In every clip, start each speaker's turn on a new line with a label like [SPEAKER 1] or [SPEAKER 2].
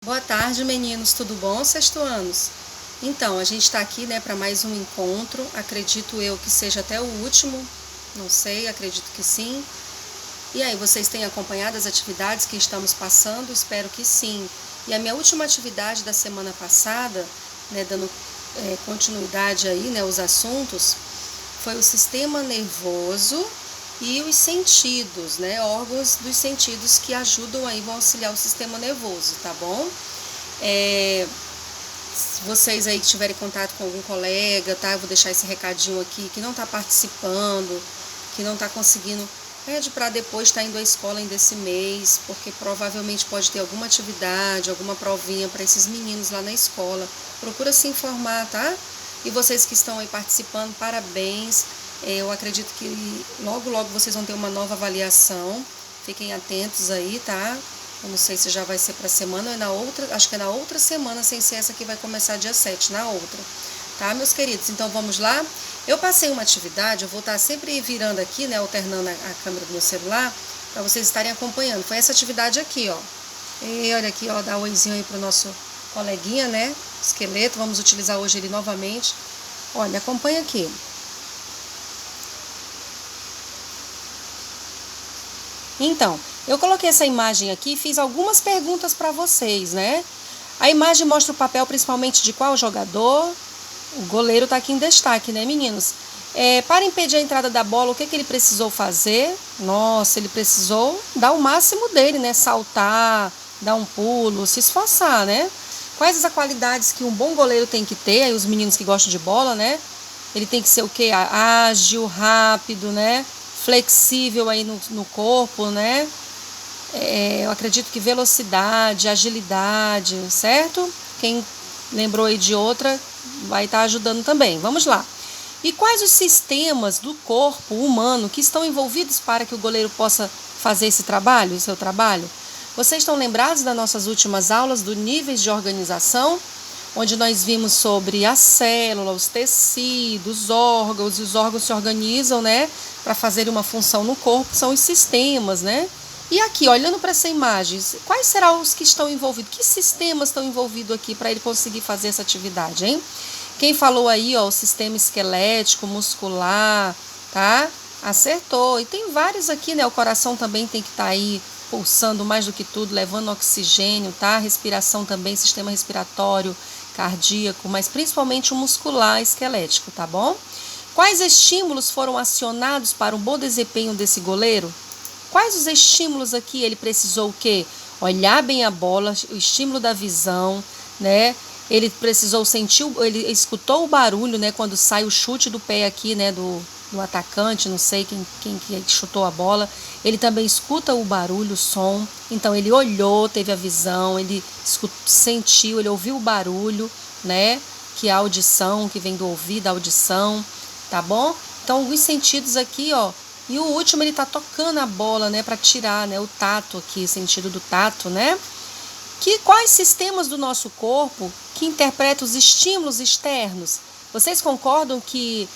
[SPEAKER 1] Boa tarde, meninos, tudo bom, sextoanos? Então, a gente está aqui, para mais um encontro, acredito eu que seja até o último, não sei, acredito que sim. E aí, vocês têm acompanhado as atividades que estamos passando? Espero que sim. E a minha última atividade da semana passada, dando continuidade aí, aos assuntos, foi o sistema nervoso e os sentidos, órgãos dos sentidos que ajudam aí, vão auxiliar o sistema nervoso, tá bom? Vocês aí que tiverem contato com algum colega, tá? Eu vou deixar esse recadinho aqui, que não tá participando, que não tá conseguindo, pede para depois estar indo à escola ainda esse mês, porque provavelmente pode ter alguma atividade, alguma provinha para esses meninos lá na escola. Procura se informar, tá? E vocês que estão aí participando, parabéns. Eu acredito que logo vocês vão ter uma nova avaliação. Fiquem atentos aí, tá? Eu não sei se já vai ser para a semana ou é na outra, acho que é na outra semana, sem ser essa que vai começar dia 7, na outra. Tá, meus queridos? Então vamos lá? Eu passei uma atividade, eu vou estar sempre virando aqui, alternando a câmera do meu celular, para vocês estarem acompanhando. Foi essa atividade aqui, ó. E olha aqui, ó, dá um oizinho aí pro nosso coleguinha, esqueleto. Vamos utilizar hoje ele novamente. Olha, acompanha aqui. Então, eu coloquei essa imagem aqui e fiz algumas perguntas para vocês, A imagem mostra o papel principalmente de qual jogador? O goleiro está aqui em destaque, meninos? Para impedir a entrada da bola, o que ele precisou fazer? Nossa, ele precisou dar o máximo dele, Saltar, dar um pulo, se esforçar, Quais as qualidades que um bom goleiro tem que ter? Aí os meninos que gostam de bola, Ele tem que ser o quê? Ágil, rápido, flexível aí no corpo, eu acredito que velocidade, agilidade, certo? Quem lembrou aí de outra vai estar ajudando também. Vamos lá. E quais os sistemas do corpo humano que estão envolvidos para que o goleiro possa fazer esse trabalho, o seu trabalho? Vocês estão lembrados das nossas últimas aulas do níveis de organização? Onde nós vimos sobre a célula, os tecidos, os órgãos, e os órgãos se organizam, para fazer uma função no corpo, são os sistemas, E aqui, olhando para essa imagem, quais serão os que estão envolvidos? Que sistemas estão envolvidos aqui para ele conseguir fazer essa atividade, hein? Quem falou aí, ó, o sistema esquelético, muscular, tá? Acertou. E tem vários aqui, O coração também tem que estar aí pulsando mais do que tudo, levando oxigênio, tá? Respiração também, sistema respiratório, cardíaco, mas principalmente o muscular esquelético, tá bom? Quais estímulos foram acionados para um bom desempenho desse goleiro? Quais os estímulos aqui? Ele precisou o quê? Olhar bem a bola, o estímulo da visão, Ele precisou sentir, ele escutou o barulho, quando sai o chute do pé aqui, do atacante, não sei quem que chutou a bola. Ele também escuta o barulho, o som. Então ele olhou, teve a visão, ele sentiu, ele ouviu o barulho, Que é a audição, que vem do ouvido, a audição, tá bom? Então os sentidos aqui, ó. E o último, ele tá tocando a bola, para tirar, o tato aqui, sentido do tato, Quais sistemas do nosso corpo que interpretam os estímulos externos? Vocês concordam que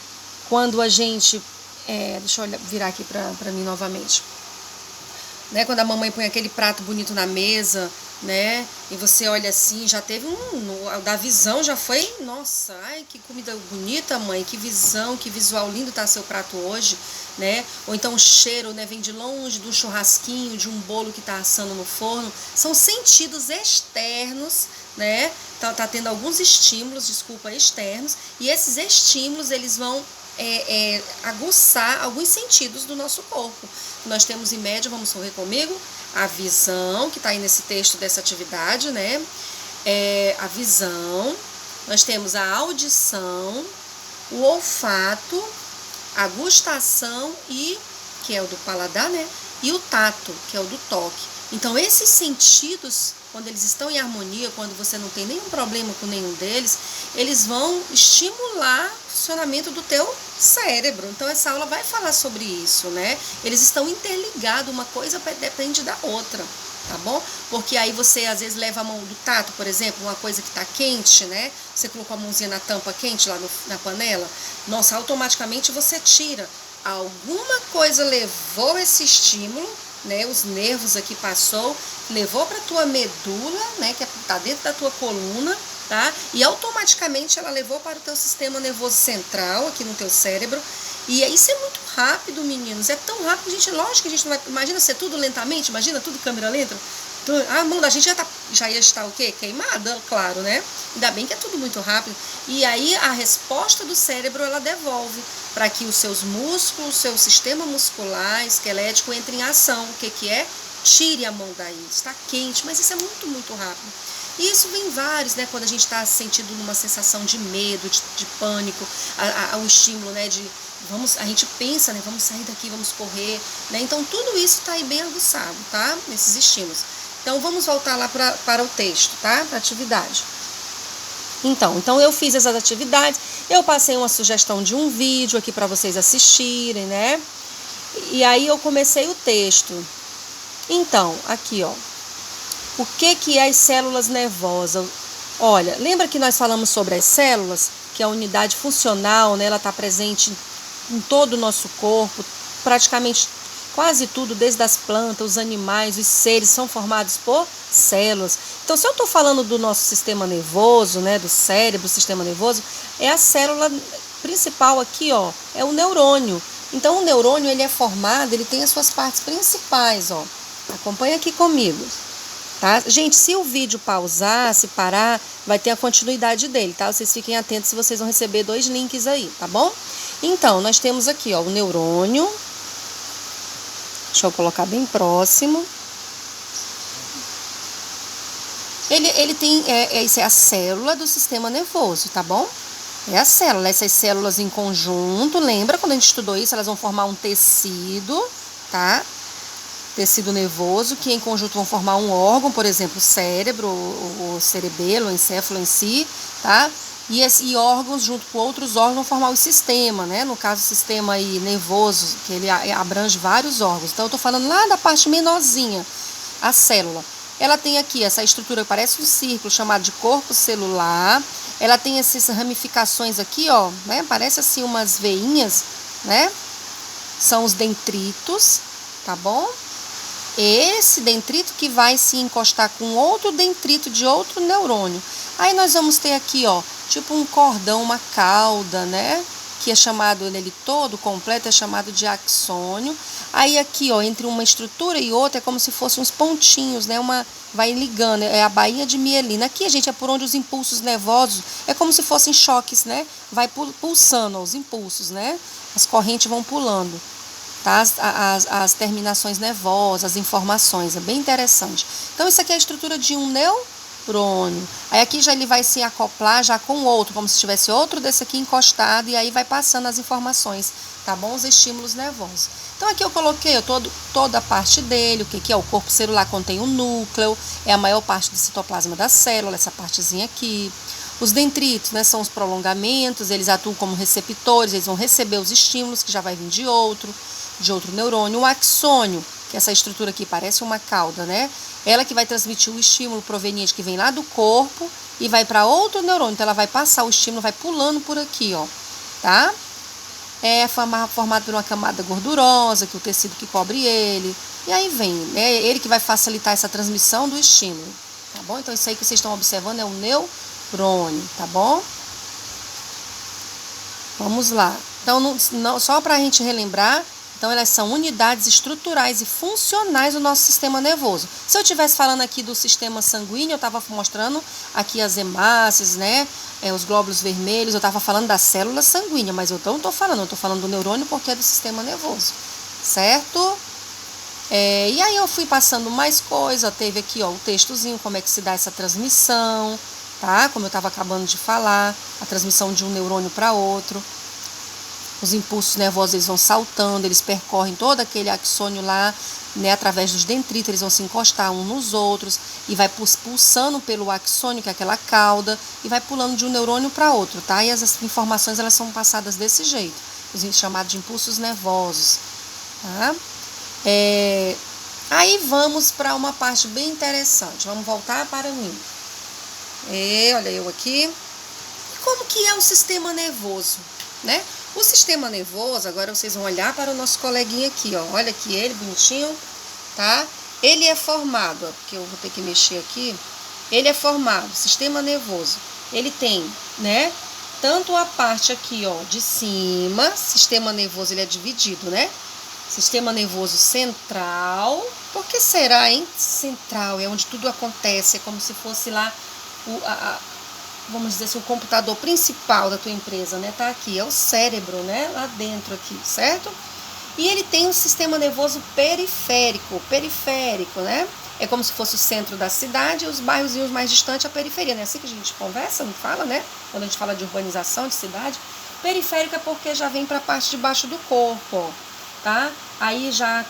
[SPEAKER 1] quando a gente... deixa eu virar aqui para mim novamente. Quando a mamãe põe aquele prato bonito na mesa, e você olha assim, já teve da visão já foi, nossa, ai, que comida bonita, mãe, que visão, que visual lindo tá seu prato hoje, Ou então o cheiro, vem de longe do churrasquinho, de um bolo que tá assando no forno. São sentidos externos, Tá tendo alguns estímulos, externos, e esses estímulos, eles vão aguçar alguns sentidos do nosso corpo. Nós temos em média, vamos correr comigo, a visão, que está aí nesse texto dessa atividade, a visão, nós temos a audição, o olfato, a gustação, que é o do paladar, e o tato, que é o do toque. Então, esses sentidos, quando eles estão em harmonia, quando você não tem nenhum problema com nenhum deles, eles vão estimular o funcionamento do teu cérebro. Então, essa aula vai falar sobre isso, Eles estão interligados, uma coisa depende da outra, tá bom? Porque aí você, às vezes, leva a mão do tato, por exemplo, uma coisa que está quente, Você colocou a mãozinha na tampa quente lá na panela, nossa, automaticamente você tira. Alguma coisa levou esse estímulo né? Os nervos aqui passou, levou para tua medula, né? Que tá dentro da tua coluna, tá? E automaticamente ela levou para o teu sistema nervoso central, aqui no teu cérebro. E isso é muito rápido, meninos. É tão rápido, gente. Lógico que a gente não vai. Imagina ser tudo lentamente, imagina tudo câmera lenta. A mão da gente já ia estar o quê? Queimada, claro, né? Ainda bem que é tudo muito rápido. E aí a resposta do cérebro ela devolve para que os seus músculos, seu sistema muscular, esquelético entre em ação. O que que é? Tire a mão daí. Está quente, mas isso é muito, muito rápido. E isso vem vários, né? Quando a gente está sentindo uma sensação de medo, de pânico, o estímulo, né? A gente pensa, né? Vamos sair daqui, vamos correr, né? Então tudo isso está aí bem aguçado, tá? Nesses estímulos. Então vamos voltar lá para o texto, tá? Para a atividade. Então eu fiz essas atividades, eu passei uma sugestão de um vídeo aqui para vocês assistirem, né? E aí eu comecei o texto. Então, aqui, ó. O que é as células nervosas? Olha, lembra que nós falamos sobre as células? Que a unidade funcional, né? Ela está presente em todo o nosso corpo, praticamente quase tudo, desde as plantas, os animais, os seres, são formados por células. Então, se eu estou falando do nosso sistema nervoso, né, do cérebro, sistema nervoso, é a célula principal aqui, ó, é o neurônio. Então, o neurônio, ele é formado, ele tem as suas partes principais, ó. Acompanha aqui comigo, tá? Gente, se o vídeo pausar, se parar, vai ter a continuidade dele, tá? Vocês fiquem atentos se vocês vão receber 2 links aí, tá bom? Então, nós temos aqui, ó, o neurônio. Deixa eu colocar bem próximo. Ele tem, isso é a célula do sistema nervoso, tá bom? É a célula, essas células em conjunto, lembra quando a gente estudou isso? Elas vão formar um tecido, tá? Tecido nervoso, que em conjunto vão formar um órgão, por exemplo, o cérebro, o cerebelo, o encéfalo em si, tá? E órgãos junto com outros órgãos vão formar o sistema, né? No caso, o sistema aí nervoso, que ele abrange vários órgãos. Então, eu tô falando lá da parte menorzinha, a célula. Ela tem aqui essa estrutura que parece um círculo, chamado de corpo celular. Ela tem essas ramificações aqui, ó, né? Parece assim umas veinhas, né? São os dendritos, tá bom? Esse dendrito que vai se encostar com outro dendrito de outro neurônio. Aí nós vamos ter aqui, ó, tipo um cordão, uma cauda, né? Que é chamado, nele todo completo, é chamado de axônio. Aí aqui, ó, entre uma estrutura e outra, é como se fossem uns pontinhos, né? Vai ligando, é a bainha de mielina. Aqui, gente, é por onde os impulsos nervosos, é como se fossem choques, né? Vai pulsando, ó, os impulsos, né? As correntes vão pulando, tá? As terminações nervosas, as informações, é bem interessante. Então, isso aqui é a estrutura de um neurônio. Aí aqui já ele vai se acoplar já com outro, como se tivesse outro desse aqui encostado, e aí vai passando as informações, tá bom? Os estímulos nervosos. Então aqui eu coloquei toda a parte dele, o que é o corpo celular, contém o núcleo, é a maior parte do citoplasma da célula, essa partezinha aqui. Os dendritos, né, são os prolongamentos, eles atuam como receptores, eles vão receber os estímulos que já vai vir de outro neurônio. O axônio, que essa estrutura aqui parece uma cauda, né? Ela que vai transmitir o estímulo proveniente que vem lá do corpo e vai para outro neurônio. Então, ela vai passar o estímulo, vai pulando por aqui, ó, tá? É formado por uma camada gordurosa, que é o tecido que cobre ele. E aí vem, né? Ele que vai facilitar essa transmissão do estímulo, tá bom? Então, isso aí que vocês estão observando é um neurônio, tá bom? Vamos lá. Então, só para a gente relembrar, então elas são unidades estruturais e funcionais do nosso sistema nervoso. Se eu estivesse falando aqui do sistema sanguíneo, eu estava mostrando aqui as hemácias, né? Os glóbulos vermelhos, eu estava falando da célula sanguínea, mas eu não estou falando, eu estou falando do neurônio porque é do sistema nervoso, certo? E aí eu fui passando mais coisa, teve aqui, ó, o textozinho, como é que se dá essa transmissão, tá? Como eu estava acabando de falar, a transmissão de um neurônio para outro. Os impulsos nervosos, eles vão saltando, eles percorrem todo aquele axônio lá, né, através dos dendritos, eles vão se encostar uns nos outros e vai pulsando pelo axônio, que é aquela cauda, e vai pulando de um neurônio para outro, tá? E as informações, elas são passadas desse jeito, os chamados de impulsos nervosos, tá? Aí vamos para uma parte bem interessante, vamos voltar para mim. Olha eu aqui. Como que é o sistema nervoso, né? O sistema nervoso, agora vocês vão olhar para o nosso coleguinha aqui, ó. Olha aqui ele, bonitinho. tá? Ele é formado, ó, porque eu vou ter que mexer aqui, ele é formado, sistema nervoso, ele tem, né, tanto a parte aqui, ó, de cima, sistema nervoso, ele é dividido, né? Sistema nervoso central, por que será, hein? Central, é onde tudo acontece, é como se fosse lá, vamos dizer assim, o computador principal da tua empresa, né? Tá aqui, é o cérebro, né? Lá dentro aqui, certo? E ele tem um sistema nervoso periférico, né? É como se fosse o centro da cidade e os bairrozinhos mais distantes, a periferia, né? Assim que a gente conversa, não fala, né? Quando a gente fala de urbanização, de cidade. Periférico é porque já vem para a parte de baixo do corpo, ó, tá? Aí já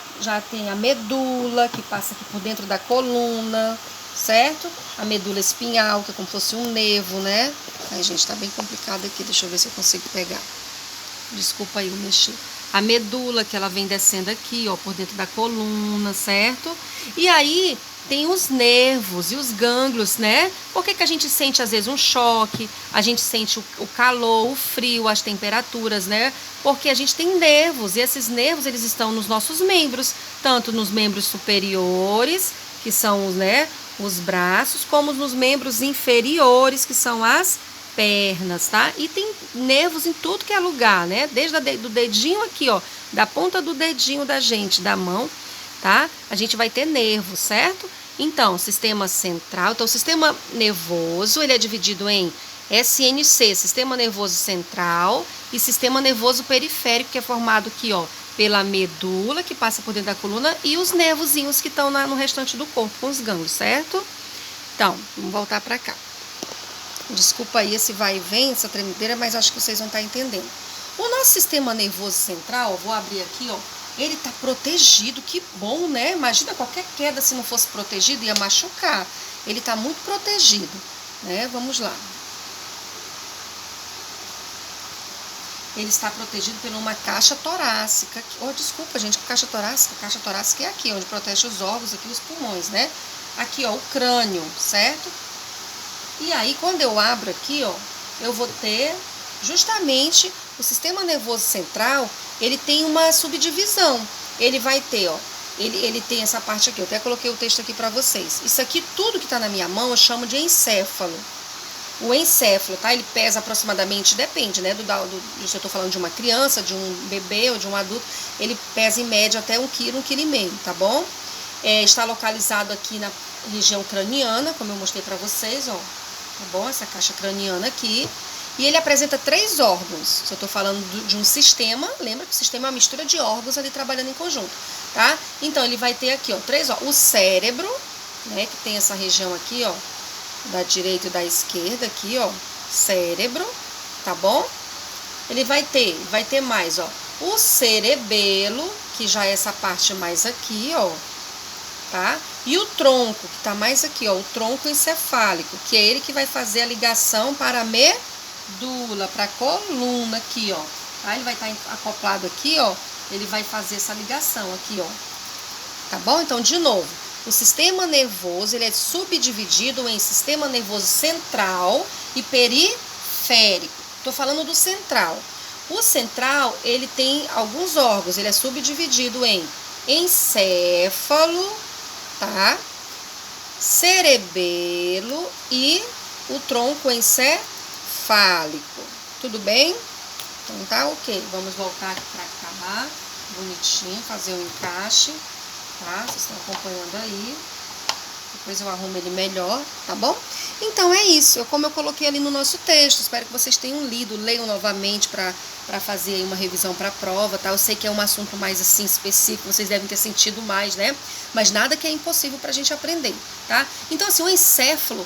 [SPEAKER 1] tem a medula, que passa aqui por dentro da coluna, certo? A medula espinhal, que é como se fosse um nervo, né? Ai, gente, tá bem complicado aqui, deixa eu ver se eu consigo pegar. Desculpa aí eu mexer. A medula, que ela vem descendo aqui, ó, por dentro da coluna, certo? E aí tem os nervos e os gânglios, né? Por que a gente sente, às vezes, um choque? A gente sente o calor, o frio, as temperaturas, né? Porque a gente tem nervos, e esses nervos, eles estão nos nossos membros, tanto nos membros superiores, que são, né, os braços, como nos membros inferiores, que são as pernas, tá? E tem nervos em tudo que é lugar, né? Desde do dedinho aqui, ó, da ponta do dedinho da gente, da mão, tá? A gente vai ter nervo, certo? Então, sistema central, então o sistema nervoso, ele é dividido em SNC, sistema nervoso central, e sistema nervoso periférico, que é formado aqui, ó, pela medula, que passa por dentro da coluna, e os nervozinhos que estão no restante do corpo, com os gânglios, certo? Então, vamos voltar para cá. Desculpa aí esse vai e vem, essa tremedeira, mas acho que vocês vão estar entendendo. O nosso sistema nervoso central, vou abrir aqui, ó, ele tá protegido, que bom, né? Imagina qualquer queda, se não fosse protegido, ia machucar. Ele tá muito protegido, né? Vamos lá. Ele está protegido por uma caixa torácica. Oh, desculpa, gente, que caixa torácica? Caixa torácica é aqui, onde protege os órgãos, aqui os pulmões, né? Aqui, ó, o crânio, certo? E aí, quando eu abro aqui, ó, eu vou ter justamente o sistema nervoso central, ele tem uma subdivisão. Ele vai ter, ó, ele tem essa parte aqui, eu até coloquei o texto aqui para vocês. Isso aqui, tudo que tá na minha mão, eu chamo de encéfalo. O encéfalo, tá? Ele pesa aproximadamente, depende, né? Se eu tô falando de uma criança, de um bebê ou de um adulto, ele pesa em média até 1 quilo, 1,5 kg, tá bom? Está localizado aqui na região craniana, como eu mostrei para vocês, ó. Tá bom? Essa caixa craniana aqui. E ele apresenta 3 órgãos. Se eu tô falando de um sistema, lembra que o sistema é uma mistura de órgãos ali trabalhando em conjunto, tá? Então, ele vai ter aqui, ó, 3 órgãos. O cérebro, né? Que tem essa região aqui, ó, da direita e da esquerda aqui, ó, cérebro, tá bom? Ele vai ter mais, ó, o cerebelo, que já é essa parte mais aqui, ó, tá? E o tronco, que tá mais aqui, ó, o tronco encefálico, que é ele que vai fazer a ligação para a medula, para a coluna aqui, ó, tá? Ele vai estar acoplado aqui, ó, ele vai fazer essa ligação aqui, ó, tá bom? Então, de novo, o sistema nervoso, ele é subdividido em sistema nervoso central e periférico. Tô falando do central. O central, ele tem alguns órgãos, ele é subdividido em encéfalo, tá? Cerebelo e o tronco encefálico. Tudo bem? Então tá ok. Vamos voltar aqui para cá, bonitinho, fazer o encaixe. Tá? Vocês estão acompanhando aí. Depois eu arrumo ele melhor, tá bom? Então é isso, como eu coloquei ali no nosso texto. Espero que vocês tenham lido, leiam novamente para fazer aí uma revisão para a prova, tá? Eu sei que é um assunto mais assim específico, vocês devem ter sentido mais, né? Mas nada que é impossível pra gente aprender, tá? Então assim, o encéfalo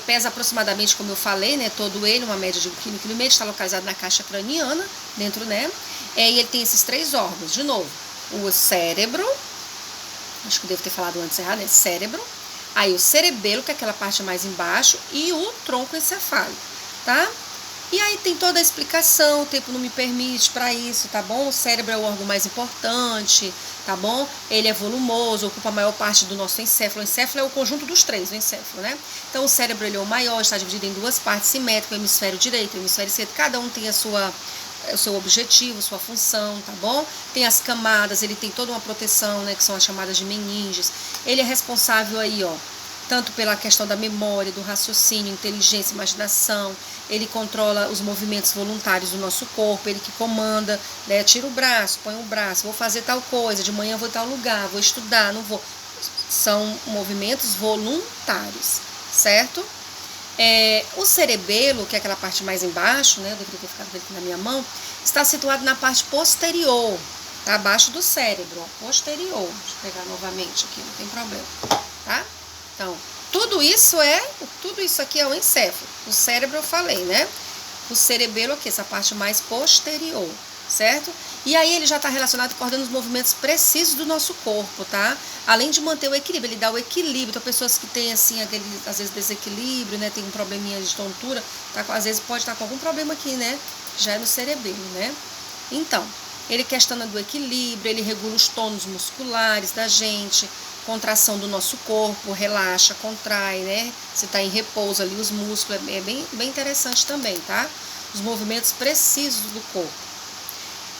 [SPEAKER 1] pesa aproximadamente, como eu falei, né? Todo ele, uma média de 1,5 kg, está localizado na caixa craniana, dentro, né? E ele tem esses 3 órgãos, de novo, o cérebro, acho que eu devo ter falado antes errado, né? Cérebro. Aí o cerebelo, que é aquela parte mais embaixo, e o tronco encefálico, tá? E aí tem toda a explicação, o tempo não me permite para isso, tá bom? O cérebro é o órgão mais importante, tá bom? Ele é volumoso, ocupa a maior parte do nosso encéfalo. O encéfalo é o conjunto dos 3, o encéfalo, né? Então o cérebro ele é o maior, está dividido em 2 partes simétricas, o hemisfério direito e o hemisfério esquerdo, cada um tem a sua o seu objetivo, sua função, tá bom? Tem as camadas, ele tem toda uma proteção, né, que são as chamadas de meninges. Ele é responsável aí, ó, tanto pela questão da memória, do raciocínio, inteligência, imaginação. Ele controla os movimentos voluntários do nosso corpo, ele que comanda, né, tira o braço, põe o braço, vou fazer tal coisa, de manhã vou em tal lugar, vou estudar, não vou. São movimentos voluntários, certo? O cerebelo, que é aquela parte mais embaixo, né, eu deveria ter ficado aqui na minha mão, está situado na parte posterior, tá? Abaixo do cérebro, ó, posterior. Deixa eu pegar novamente aqui, não tem problema, tá? Então, tudo isso aqui é o encéfalo. O cérebro eu falei, né? O cerebelo aqui, essa parte mais posterior, certo? E aí ele já está relacionado coordenando os movimentos precisos do nosso corpo, tá? Além de manter o equilíbrio, ele dá o equilíbrio. Então, pessoas que têm, assim, aquele, às vezes, desequilíbrio, né? Tem um probleminha de tontura, tá? Às vezes pode estar com algum problema aqui, né? Já é no cerebelo, né? Então, ele questiona do equilíbrio, ele regula os tônus musculares da gente, contração do nosso corpo, relaxa, contrai, né? Se está em repouso ali, os músculos, é bem interessante também, tá? Os movimentos precisos do corpo.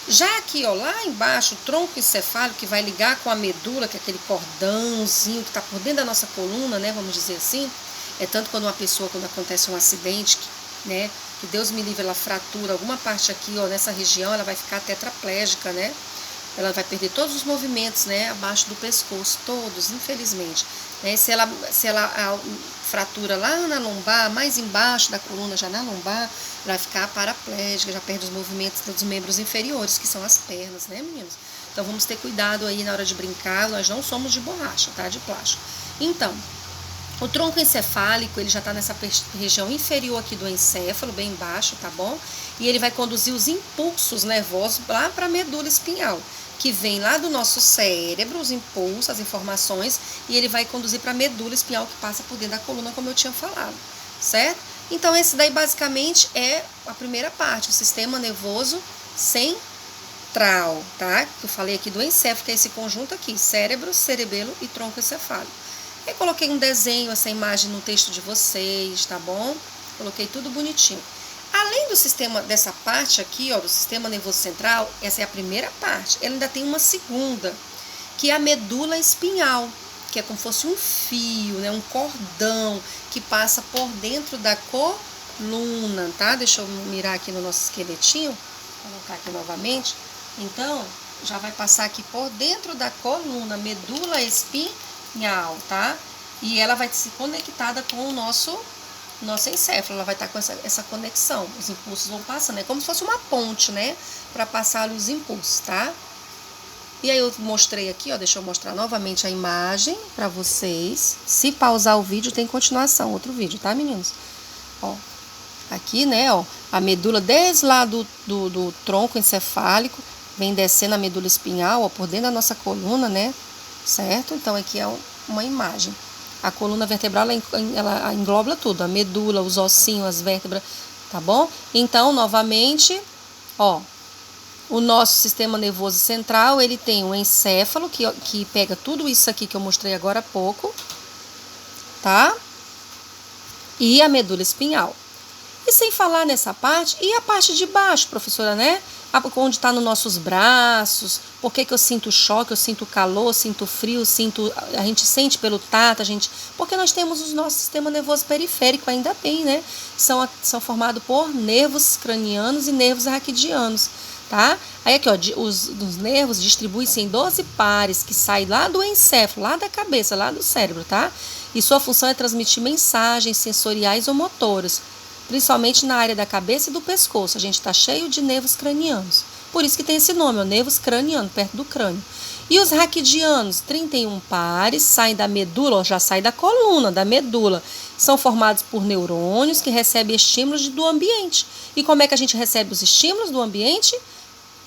[SPEAKER 1] Já aqui, ó, lá embaixo, o tronco encefálico, que vai ligar com a medula, que é aquele cordãozinho que está por dentro da nossa coluna, né, vamos dizer assim. É tanto quando uma pessoa, quando acontece um acidente, né, que Deus me livre, ela fratura alguma parte aqui, ó, nessa região, ela vai ficar tetraplégica, né? Ela vai perder todos os movimentos, né, abaixo do pescoço, todos, infelizmente. Né? Se ela fratura lá na lombar, mais embaixo da coluna, já na lombar, vai ficar paraplégica, já perde os movimentos dos membros inferiores, que são as pernas, né, meninos? Então, vamos ter cuidado aí na hora de brincar, nós não somos de borracha, tá? De plástico. Então, o tronco encefálico, ele já está nessa região inferior aqui do encéfalo, bem embaixo, tá bom? E ele vai conduzir os impulsos nervosos lá para a medula espinhal, que vem lá do nosso cérebro, os impulsos, as informações, e ele vai conduzir para a medula espinhal que passa por dentro da coluna, como eu tinha falado, certo? Então, esse daí basicamente é a primeira parte, o sistema nervoso central, tá? Eu falei aqui do encéfalo, que é esse conjunto aqui, cérebro, cerebelo e tronco encefálico. Eu coloquei um desenho, essa imagem no texto de vocês, tá bom? Coloquei tudo bonitinho. Além do sistema, dessa parte aqui, ó, do sistema nervoso central, essa é a primeira parte. Ela ainda tem uma segunda, que é a medula espinhal, que é como se fosse um fio, né, um cordão que passa por dentro da coluna, tá? Deixa eu mirar aqui no nosso esqueletinho, vou colocar aqui novamente. Então, já vai passar aqui por dentro da coluna, medula espinhal, tá? E ela vai se conectada com o nosso encéfalo, ela vai estar com essa conexão, os impulsos vão passando, é como se fosse uma ponte, né, para passar os impulsos, tá? E aí eu mostrei aqui, ó, deixa eu mostrar novamente a imagem para vocês. Se pausar o vídeo, tem continuação, outro vídeo, tá, meninos? Ó, aqui, né, ó, a medula desde lá do tronco encefálico, vem descendo a medula espinhal, ó, por dentro da nossa coluna, né, certo? Então aqui é uma imagem. A coluna vertebral, ela engloba tudo, a medula, os ossinhos, as vértebras, tá bom? Então, novamente, ó, o nosso sistema nervoso central, ele tem um encéfalo, que pega tudo isso aqui que eu mostrei agora há pouco, tá? E a medula espinhal. E sem falar nessa parte, e a parte de baixo, professora, né? Onde está nos nossos braços, por que eu sinto choque, eu sinto calor, sinto frio, a gente sente pelo tato, porque nós temos o nosso sistema nervoso periférico, ainda bem, né? São formados por nervos cranianos e nervos raquidianos, tá? Aí aqui, ó, os nervos distribuem-se em 12 pares que saem lá do encéfalo, lá da cabeça, lá do cérebro, tá? E sua função é transmitir mensagens sensoriais ou motoras, principalmente na área da cabeça e do pescoço. A gente está cheio de nervos cranianos. Por isso que tem esse nome, ó, nervos cranianos, perto do crânio. E os raquidianos, 31 pares, saem da medula, ó, já sai da coluna, da medula. São formados por neurônios que recebem estímulos do ambiente. E como é que a gente recebe os estímulos do ambiente?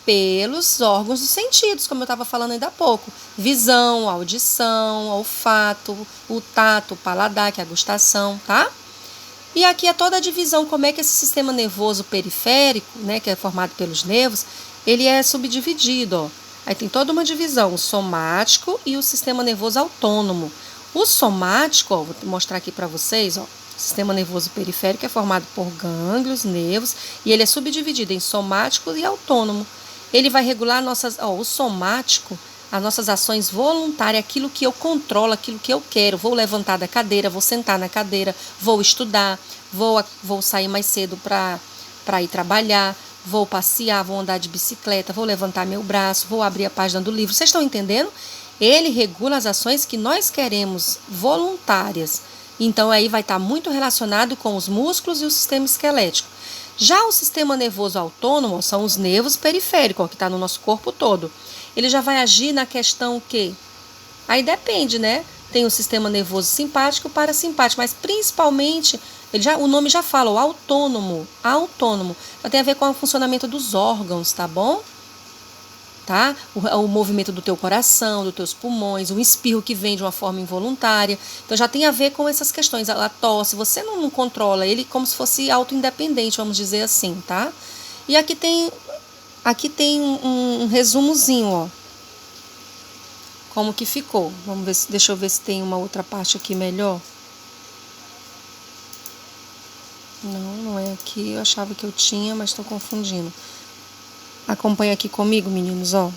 [SPEAKER 1] Pelos órgãos dos sentidos, como eu estava falando ainda há pouco. Visão, audição, olfato, o tato, o paladar, que é a gustação, tá? E aqui é toda a divisão, como é que esse sistema nervoso periférico, né, que é formado pelos nervos, ele é subdividido, ó. Aí tem toda uma divisão, o somático e o sistema nervoso autônomo. O somático, ó, vou mostrar aqui para vocês, ó, O sistema nervoso periférico é formado por gânglios, nervos, e ele é subdividido em somático e autônomo. Ele vai regular o somático, as nossas ações voluntárias, aquilo que eu controlo, aquilo que eu quero. Vou levantar da cadeira, vou sentar na cadeira, vou estudar, vou sair mais cedo para ir trabalhar, vou passear, vou andar de bicicleta, vou levantar meu braço, vou abrir a página do livro. Vocês estão entendendo? Ele regula as ações que nós queremos, voluntárias. Então, aí vai estar muito relacionado com os músculos e o sistema esquelético. Já o sistema nervoso autônomo são os nervos periféricos, que está no nosso corpo todo. Ele já vai agir na questão que? Aí depende, né? Tem o sistema nervoso simpático e parasimpático, mas principalmente, o nome já fala, o autônomo. Já tem a ver com o funcionamento dos órgãos, tá bom? Tá? O movimento do teu coração, dos teus pulmões, o espirro que vem de uma forma involuntária. Então já tem a ver com essas questões. A tosse, você não controla ele como se fosse auto-independente, vamos dizer assim, tá? E aqui tem um resumozinho, ó. Como que ficou. Vamos ver, deixa eu ver se tem uma outra parte aqui melhor. Não é aqui, eu achava que eu tinha, mas estou confundindo. Acompanha aqui comigo, meninos, ó.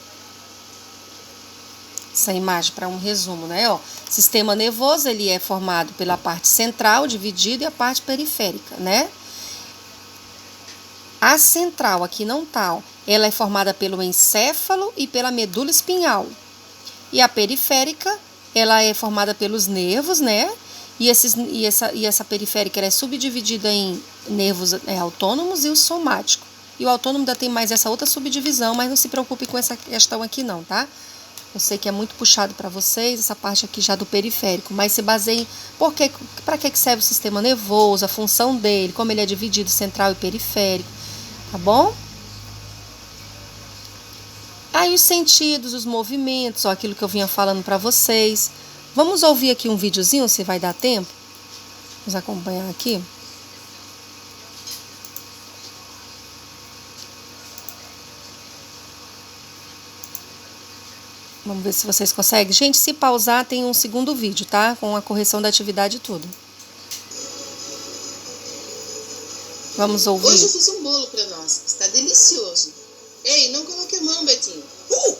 [SPEAKER 1] Essa imagem para um resumo, né? Ó, sistema nervoso, ele é formado pela parte central, dividido, e a parte periférica, né? A central, aqui não tá, ó, ela é formada pelo encéfalo e pela medula espinhal. E a periférica, ela é formada pelos nervos, né? E essa periférica ela é subdividida em nervos autônomos e o somático. E o autônomo ainda tem mais essa outra subdivisão, mas não se preocupe com essa questão aqui não, tá? Eu sei que é muito puxado para vocês, essa parte aqui já do periférico, mas se baseia em para que serve o sistema nervoso, a função dele, como ele é dividido central e periférico, tá bom? Aí os sentidos, os movimentos, ó, aquilo que eu vinha falando para vocês. Vamos ouvir aqui um videozinho, se vai dar tempo? Vamos acompanhar aqui. Vamos ver se vocês conseguem. Gente, se pausar, tem um segundo vídeo, tá? Com a correção da atividade e tudo. Vamos ouvir.
[SPEAKER 2] Hoje eu fiz um bolo para nós. Está delicioso. Ei, não coloque a mão, Betinho.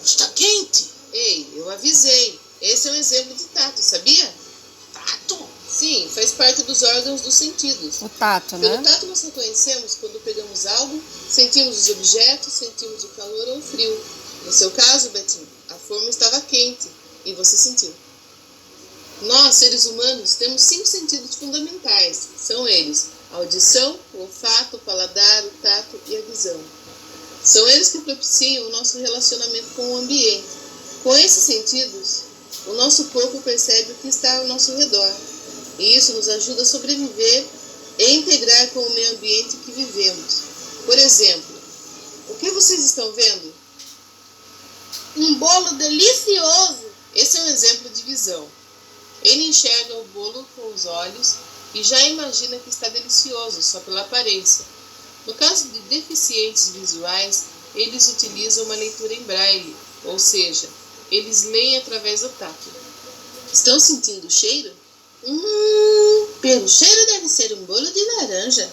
[SPEAKER 3] Está quente.
[SPEAKER 2] Ei, eu avisei. Esse é um exemplo de tato, sabia?
[SPEAKER 3] Tato?
[SPEAKER 2] Sim, faz parte dos órgãos dos sentidos.
[SPEAKER 1] O tato, né?
[SPEAKER 2] Pelo tato nós reconhecemos quando pegamos algo, sentimos os objetos, sentimos o calor ou o frio. No seu caso, Betinho, a forma estava quente e você sentiu. Nós, seres humanos, temos 5 sentidos fundamentais. São eles: a audição, o olfato, o paladar, o tato e a visão. São eles que propiciam o nosso relacionamento com o ambiente. Com esses sentidos, o nosso corpo percebe o que está ao nosso redor. E isso nos ajuda a sobreviver e integrar com o meio ambiente que vivemos. Por exemplo, o que vocês estão vendo?
[SPEAKER 3] Um bolo delicioso.
[SPEAKER 2] Esse é um exemplo de visão. Ele enxerga o bolo com os olhos e já imagina que está delicioso só pela aparência. No caso de deficientes visuais, eles utilizam uma leitura em braille, ou seja, eles leem através do tato. Estão sentindo o cheiro?
[SPEAKER 3] Pelo cheiro deve ser um bolo de laranja.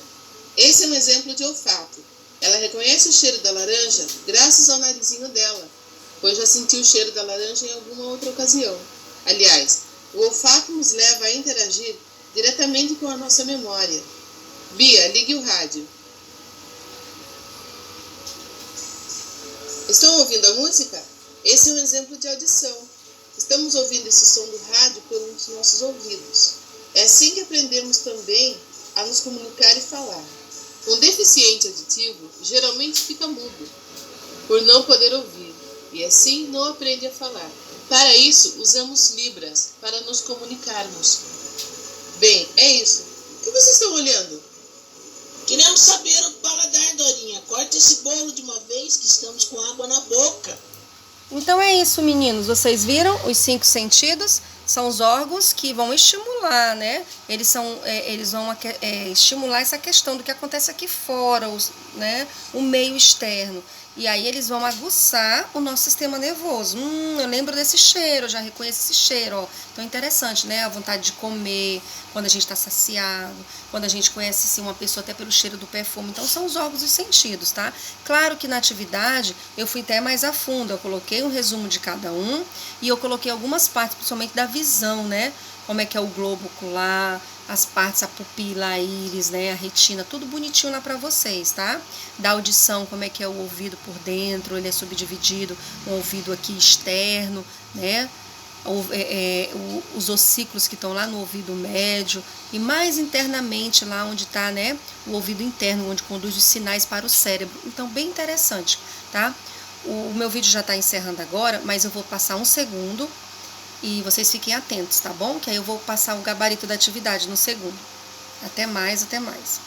[SPEAKER 2] Esse é um exemplo de olfato. Ela reconhece o cheiro da laranja graças ao narizinho dela, pois já sentiu o cheiro da laranja em alguma outra ocasião. Aliás, o olfato nos leva a interagir diretamente com a nossa memória. Bia, ligue o rádio. Estão ouvindo a música? Esse é um exemplo de audição. Estamos ouvindo esse som do rádio pelos nossos ouvidos. É assim que aprendemos também a nos comunicar e falar. Um deficiente auditivo geralmente fica mudo, por não poder ouvir, e assim não aprende a falar. Para isso, usamos libras, para nos comunicarmos. Bem, é isso. O que vocês estão olhando?
[SPEAKER 3] Queremos saber o paladar, Dorinha. Corta esse bolo de uma vez que estamos com água na boca.
[SPEAKER 1] Então é isso, meninos. Vocês viram os 5 sentidos? São os órgãos que vão estimular, né? Eles vão estimular essa questão do que acontece aqui fora, né? O meio externo. E aí eles vão aguçar o nosso sistema nervoso. Eu lembro desse cheiro, eu já reconheço esse cheiro, ó. Então é interessante, né? A vontade de comer, quando a gente está saciado, quando a gente conhece assim, uma pessoa até pelo cheiro do perfume. Então são os órgãos dos sentidos, tá? Claro que na atividade eu fui até mais a fundo, eu coloquei um resumo de cada um e eu coloquei algumas partes, principalmente da visão, né? Como é que é o globo ocular, as partes, a pupila, a íris, né, a retina, tudo bonitinho lá pra vocês, tá? Da audição, como é que é o ouvido por dentro, ele é subdividido, um ouvido aqui externo, né? Os ossículos que estão lá no ouvido médio e mais internamente lá onde está, né, o ouvido interno, onde conduz os sinais para o cérebro. Então, bem interessante, tá? O meu vídeo já está encerrando agora, mas eu vou passar um segundo e vocês fiquem atentos, tá bom? Que aí eu vou passar o gabarito da atividade no segundo. Até mais, até mais.